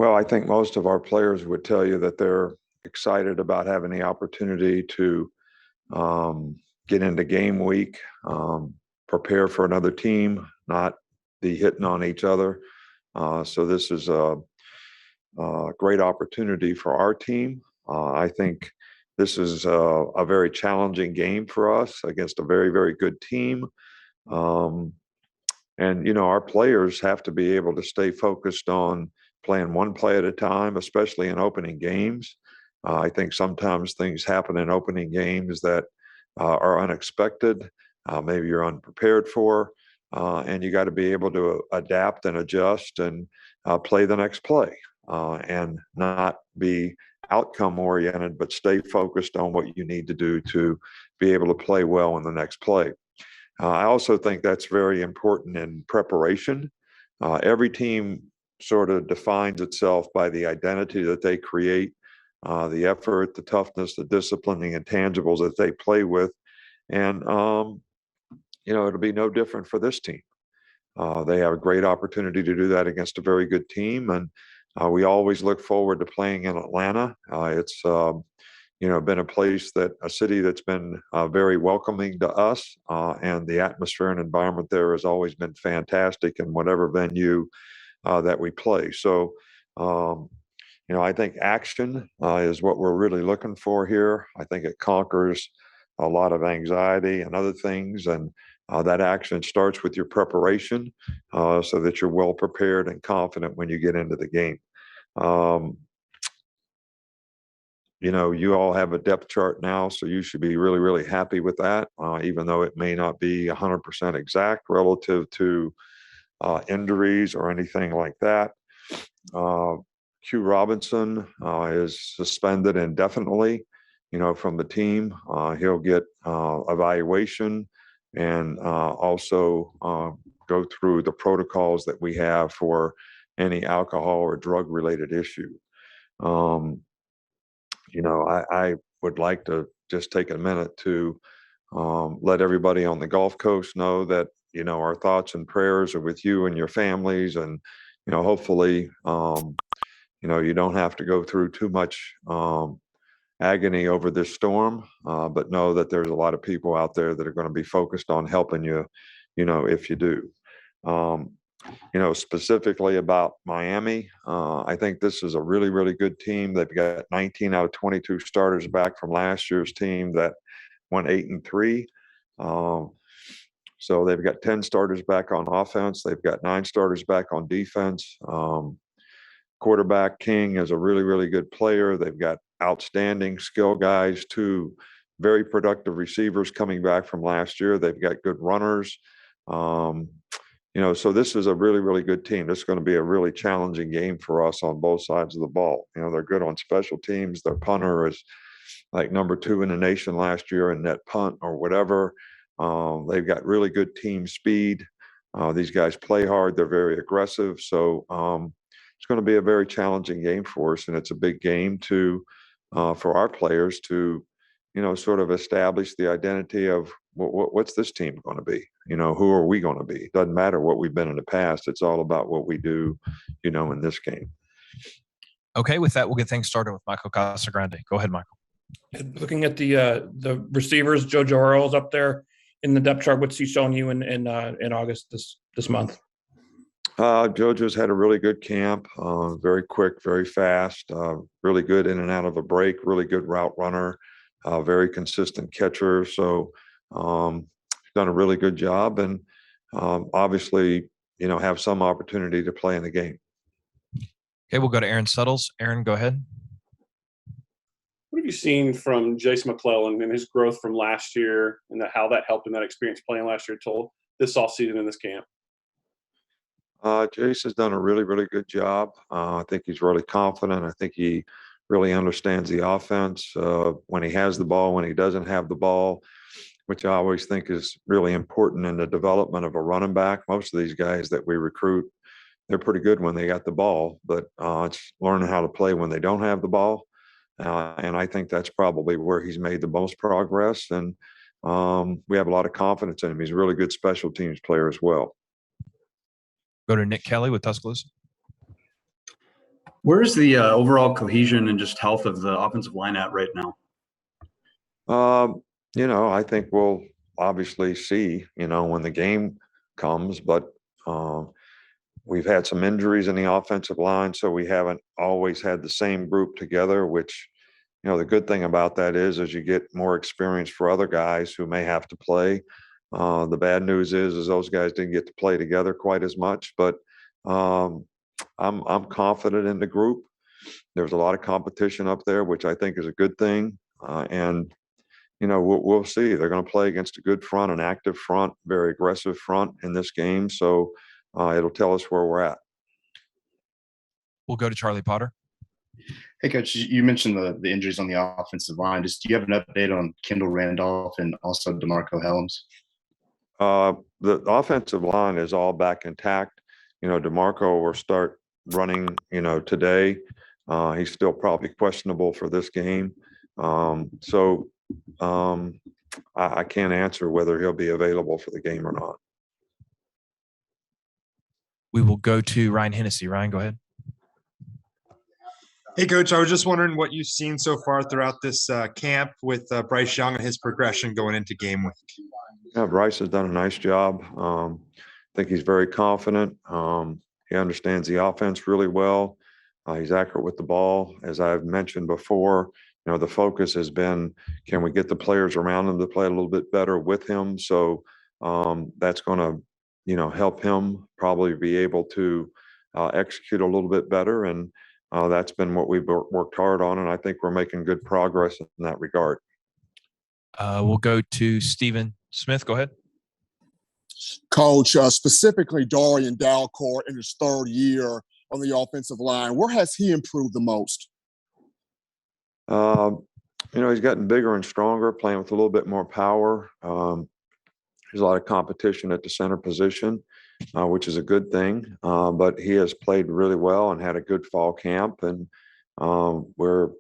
Well, I think most of our players would tell you that they're excited about having the opportunity to get into game week, prepare for another team, not be hitting on each other. So this is a great opportunity for our team. I think this is a very challenging game for us against a very, very good team. Um, and, our players have to be able to stay focused on playing one play at a time, especially in opening games. I think sometimes things happen in opening games that are unexpected, maybe you're unprepared for, and you got to be able to adapt and adjust and play the next play and not be outcome oriented, but stay focused on what you need to do to be able to play well in the next play. I also think that's very important in preparation. Every team sort of defines itself by the identity that they create, the effort, the toughness, the discipline, the intangibles that they play with. And, it'll be no different for this team. They have a great opportunity to do that against a very good team. And we always look forward to playing in Atlanta. It's been a city that's been very welcoming to us, and the atmosphere and environment there has always been fantastic in whatever venue that we play. So, I think action is what we're really looking for here. I think it conquers a lot of anxiety and other things, and that action starts with your preparation, so that you're well prepared and confident when you get into the game. Um, you all have a depth chart now, so you should be really, really happy with that, even though it may not be 100% exact relative to injuries or anything like that. Uh, Q Robinson is suspended indefinitely, from the team. He'll get evaluation and also go through the protocols that we have for any alcohol or drug related issue. Um, I would like to just take a minute to let everybody on the Gulf Coast know that, our thoughts and prayers are with you and your families. And, hopefully, you don't have to go through too much agony over this storm, but know that there's a lot of people out there that are going to be focused on helping you, if you do. Um, specifically about Miami, I think this is a really, really good team. They've got 19 out of 22 starters back from last year's team that went 8-3. Um, so they've got 10 starters back on offense. They've got 9 starters back on defense. Quarterback King is a really, really good player. They've got outstanding skill guys, 2 very productive receivers coming back from last year. They've got good runners. So this is a really, really good team. This is going to be a really challenging game for us on both sides of the ball. They're good on special teams. Their punter is like number 2 in the nation last year in net punt or whatever. They've got really good team speed. These guys play hard. They're very aggressive. So it's going to be a very challenging game for us, and it's a big game for our players to, sort of establish the identity of what's this team going to be? Who are we going to be? Doesn't matter what we've been in the past. It's all about what we do, in this game. Okay, with that, we'll get things started with Michael Casagrande. Go ahead, Michael. Looking at the receivers, JoJo Earl's up there in the depth chart. What's he showing you in August this month? JoJo's had a really good camp, very quick, very fast, really good in and out of a break, really good route runner, very consistent catcher. So he's done a really good job, and obviously, have some opportunity to play in the game. Okay, we'll go to Aaron Suttles. Aaron, go ahead. What have you seen from Jace McClellan and his growth from last year, and how that helped in that experience playing last year till this offseason in this camp? Jace has done a really, really good job. I think he's really confident. I think he really understands the offense when he has the ball, when he doesn't have the ball, which I always think is really important in the development of a running back. Most of these guys that we recruit, they're pretty good when they got the ball, but it's learning how to play when they don't have the ball. And I think that's probably where he's made the most progress. And we have a lot of confidence in him. He's a really good special teams player as well. Go to Nick Kelly with Tuscaloosa. Where's the overall cohesion and just health of the offensive line at right now? I think we'll obviously see, when the game comes, but we've had some injuries in the offensive line, so we haven't always had the same group together, which, the good thing about that is you get more experience for other guys who may have to play. The bad news is those guys didn't get to play together quite as much, but I'm confident in the group. There's a lot of competition up there, which I think is a good thing. And we'll see. They're going to play against a good front, an active front, very aggressive front in this game. So it'll tell us where we're at. We'll go to Charlie Potter. Hey, Coach, you mentioned the injuries on the offensive line. Do you have an update on Kendall Randolph and also DeMarco Helms? The offensive line is all back intact. DeMarco will start running, today. He's still probably questionable for this game. I can't answer whether he'll be available for the game or not. We will go to Ryan Hennessy. Ryan, go ahead. Hey, Coach, I was just wondering what you've seen so far throughout this camp with Bryce Young and his progression going into game week. Yeah, Bryce has done a nice job. I think he's very confident. He understands the offense really well. He's accurate with the ball. As I've mentioned before, the focus has been, can we get the players around him to play a little bit better with him? So that's going to, help him probably be able to execute a little bit better. And that's been what we've worked hard on. And I think we're making good progress in that regard. We'll go to Stephen Smith. Go ahead. Coach, specifically Darian Dalcourt in his third year on the offensive line, where has he improved the most? He's gotten bigger and stronger, playing with a little bit more power. There's a lot of competition at the center position, which is a good thing. But he has played really well and had a good fall camp, and we're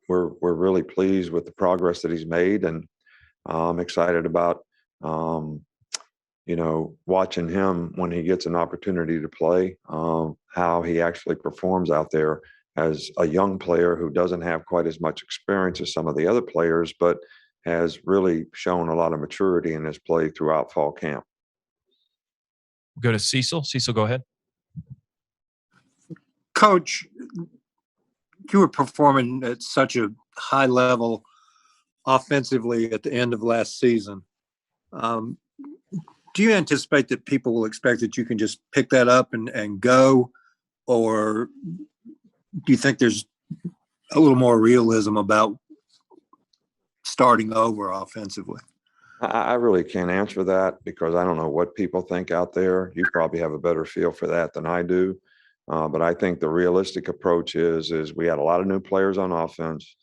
really pleased with the progress that he's made, and I'm excited about watching him when he gets an opportunity to play, how he actually performs out there as a young player who doesn't have quite as much experience as some of the other players, but has really shown a lot of maturity in his play throughout fall camp. We'll go to Cecil. Cecil, go ahead. Coach, you were performing at such a high level offensively at the end of last season. Do you anticipate that people will expect that you can just pick that up and go, or do you think there's a little more realism about starting over offensively? I really can't answer that because I don't know what people think out there. You probably have a better feel for that than I do. But I think the realistic approach is we had a lot of new players on offense.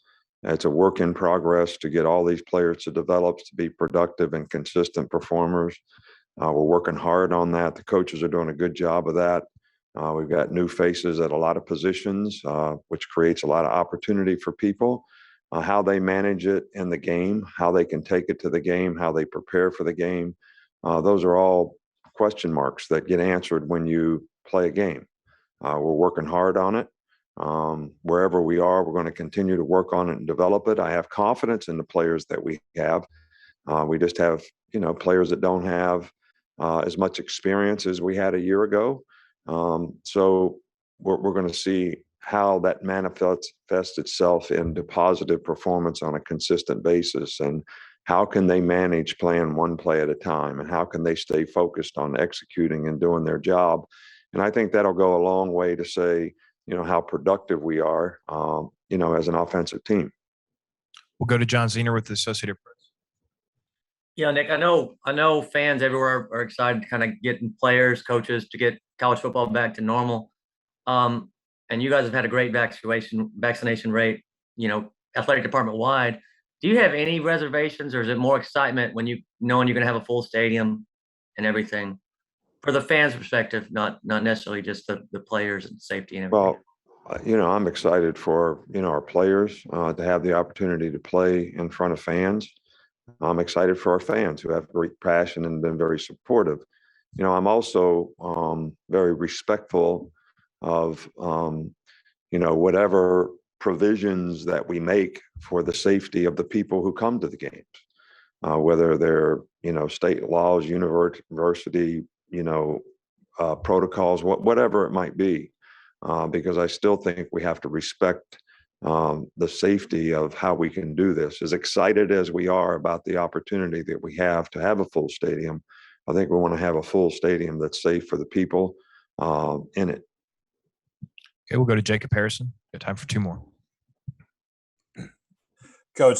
It's a work in progress to get all these players to develop to be productive and consistent performers. We're working hard on that. The coaches are doing a good job of that. We've got new faces at a lot of positions, which creates a lot of opportunity for people. How they manage it in the game, how they can take it to the game, how they prepare for the game. Those are all question marks that get answered when you play a game. We're working hard on it. Wherever we are, we're going to continue to work on it and develop it. I have confidence in the players that we have. We just have, players that don't have as much experience as we had a year ago. So we're going to see how that manifests itself into positive performance on a consistent basis, and how can they manage playing one play at a time, and how can they stay focused on executing and doing their job. And I think that'll go a long way to say, how productive we are, as an offensive team. We'll go to John Zener with the Associated Press. Yeah, Nick, I know fans everywhere are excited to kind of getting players, coaches to get college football back to normal. And you guys have had a great vaccination rate, athletic department wide. Do you have any reservations, or is it more excitement when knowing you're going to have a full stadium and everything, for the fans' perspective, not necessarily just the players and safety and everything? Well, I'm excited for, our players to have the opportunity to play in front of fans. I'm excited for our fans who have great passion and been very supportive. I'm also very respectful of whatever provisions that we make for the safety of the people who come to the games, whether they're, state laws, university, protocols, whatever it might be, because I still think we have to respect the safety of how we can do this. As excited as we are about the opportunity that we have to have a full stadium, I think we want to have a full stadium that's safe for the people in it. Okay, we'll go to Jacob Harrison. Got time for two more. Coach,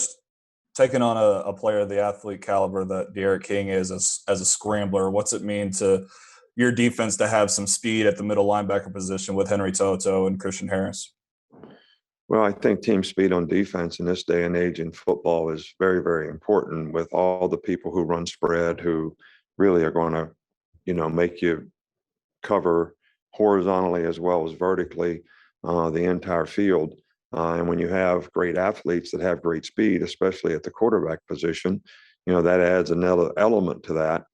taking on a player of the athlete caliber that Derek King is as a scrambler, what's it mean to your defense to have some speed at the middle linebacker position with Henry Toto and Christian Harris? Well, I think team speed on defense in this day and age in football is very, very important, with all the people who run spread who really are going to, make you cover horizontally as well as vertically the entire field. And when you have great athletes that have great speed, especially at the quarterback position, that adds another element to that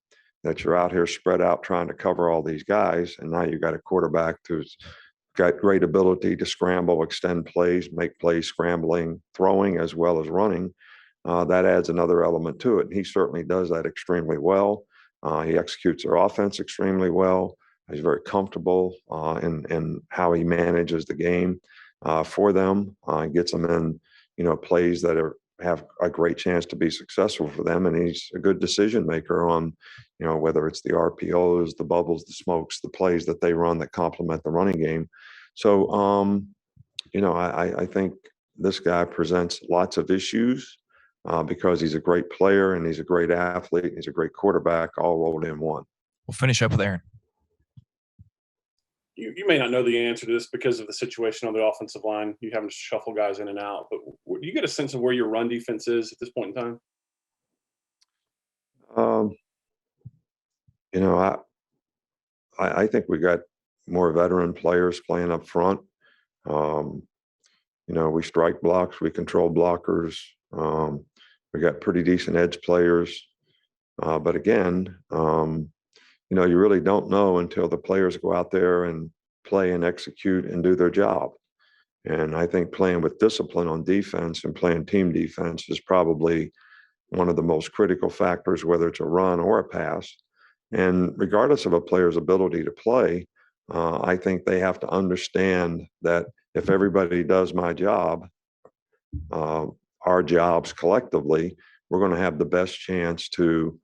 you're out here spread out trying to cover all these guys. And now you've got a quarterback who's got great ability to scramble, extend plays, make plays scrambling, throwing as well as running. That adds another element to it. And he certainly does that extremely well. He executes their offense extremely well. He's very comfortable in how he manages the game for them, gets them in, plays that have a great chance to be successful for them. And he's a good decision maker on, whether it's the RPOs, the bubbles, the smokes, the plays that they run that complement the running game. So, I think this guy presents lots of issues because he's a great player and he's a great athlete and he's a great quarterback, all rolled in one. We'll finish up with Aaron. You may not know the answer to this because of the situation on the offensive line. You having to shuffle guys in and out, but do you get a sense of where your run defense is at this point in time? I think we got more veteran players playing up front. We strike blocks, we control blockers. We got pretty decent edge players. But again, you really don't know until the players go out there and play and execute and do their job. And I think playing with discipline on defense and playing team defense is probably one of the most critical factors, whether it's a run or a pass. And regardless of a player's ability to play, I think they have to understand that if everybody does my job, our jobs collectively, we're going to have the best chance to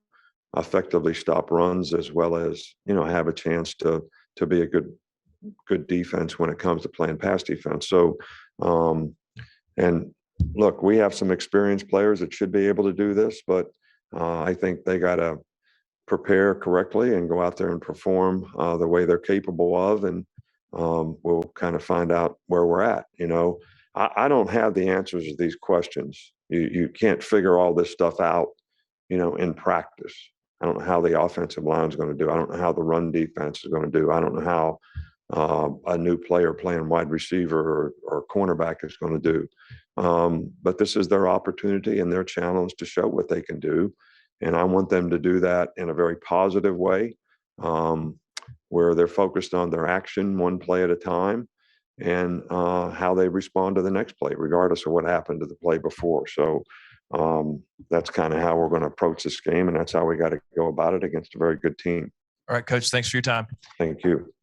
effectively stop runs as well as, have a chance to be a good defense when it comes to playing pass defense. So, and look, we have some experienced players that should be able to do this, but I think they got to prepare correctly and go out there and perform the way they're capable of. And we'll kind of find out where we're at. I don't have the answers to these questions. You can't figure all this stuff out, in practice. I don't know how the offensive line is going to do. I don't know how the run defense is going to do. I don't know how a new player playing wide receiver or cornerback is going to do. But this is their opportunity and their challenge to show what they can do. And I want them to do that in a very positive way, where they're focused on their action one play at a time and how they respond to the next play, regardless of what happened to the play before. So that's kind of how we're going to approach this game, and that's how we got to go about it against a very good team. All right, Coach, thanks for your time. Thank you.